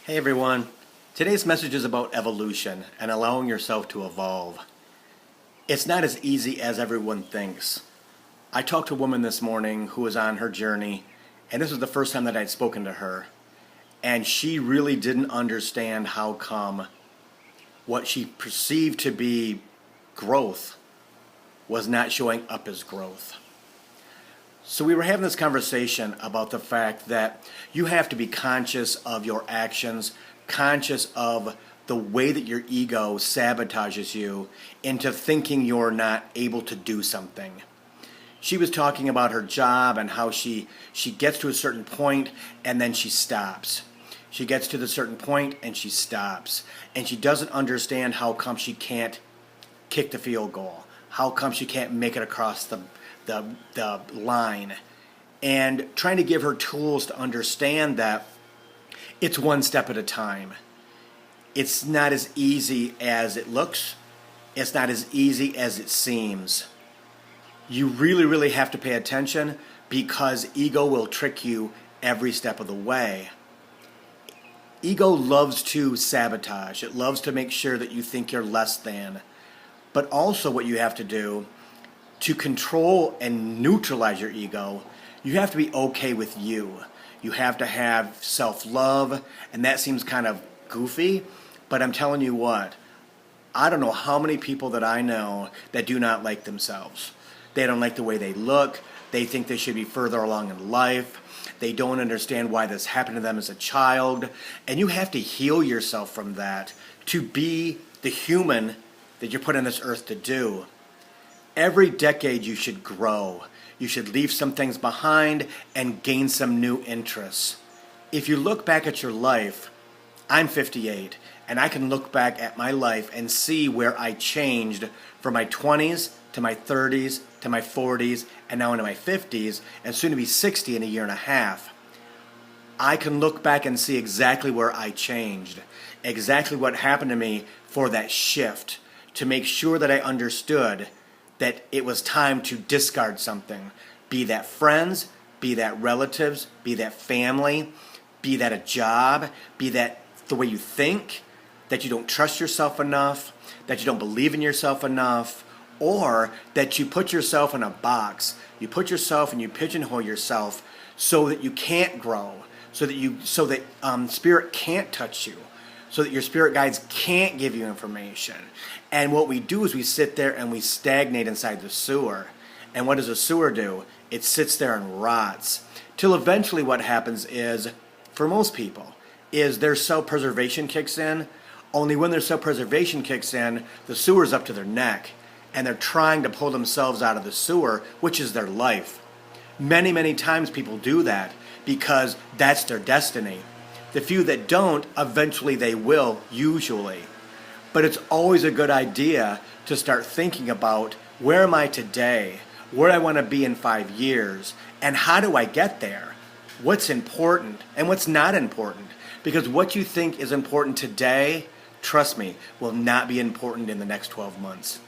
Hey everyone, today's message is about evolution and allowing yourself to evolve. It's not as easy as everyone thinks. I talked to a woman this morning who was on her journey, and this was the first time that I'd spoken to her, and she really didn't understand how come what she perceived to be growth was not showing up as growth. So we were having this conversation about the fact that you have to be conscious of your actions, conscious of the way that your ego sabotages you into thinking you're not able to do something. She was talking about her job and how she gets to a certain point and then she stops. She gets to the certain point and she stops. And she doesn't understand how come she can't kick the field goal. How come she can't make it across the line, and trying to give her tools to understand that it's one step at a time. It's not as easy as it looks. It's not as easy as it seems. You really have to pay attention because ego will trick you every step of the way. Ego loves to sabotage. It loves to make sure that you think you're less than. But also what you have to do to control and neutralize your ego, you have to be okay with you. You have to have self-love, and that seems kind of goofy, but I'm telling you what, I don't know how many people that I know that do not like themselves. They don't like the way they look. They think they should be further along in life. They don't understand why this happened to them as a child. And you have to heal yourself from that to be the human that you're put on this earth to do. Every decade you should grow. You should leave some things behind and gain some new interests. If you look back at your life, I'm 58, and I can look back at my life and see where I changed from my 20s to my 30s to my 40s and now into my 50s and soon to be 60 in a year and a half. I can look back and see exactly where I changed, exactly what happened to me for that shift, to make sure that I understood that it was time to discard something, be that friends, be that relatives, be that family, be that a job, be that the way you think, that you don't trust yourself enough, that you don't believe in yourself enough, or that you put yourself in a box. You put yourself and you pigeonhole yourself so that you can't grow, so that spirit can't touch you, so that your spirit guides can't give you information. And what we do is we sit there and we stagnate inside the sewer. And what does a sewer do? It sits there and rots. Till eventually what happens is, for most people, is their self-preservation kicks in. Only when their self-preservation kicks in, the sewer's up to their neck. And they're trying to pull themselves out of the sewer, which is their life. Many times people do that because that's their destiny. The few that don't, eventually they will, usually. But it's always a good idea to start thinking about, where am I today? Where I want to be in 5 years? And how do I get there? What's important and what's not important? Because what you think is important today, trust me, will not be important in the next 12 months.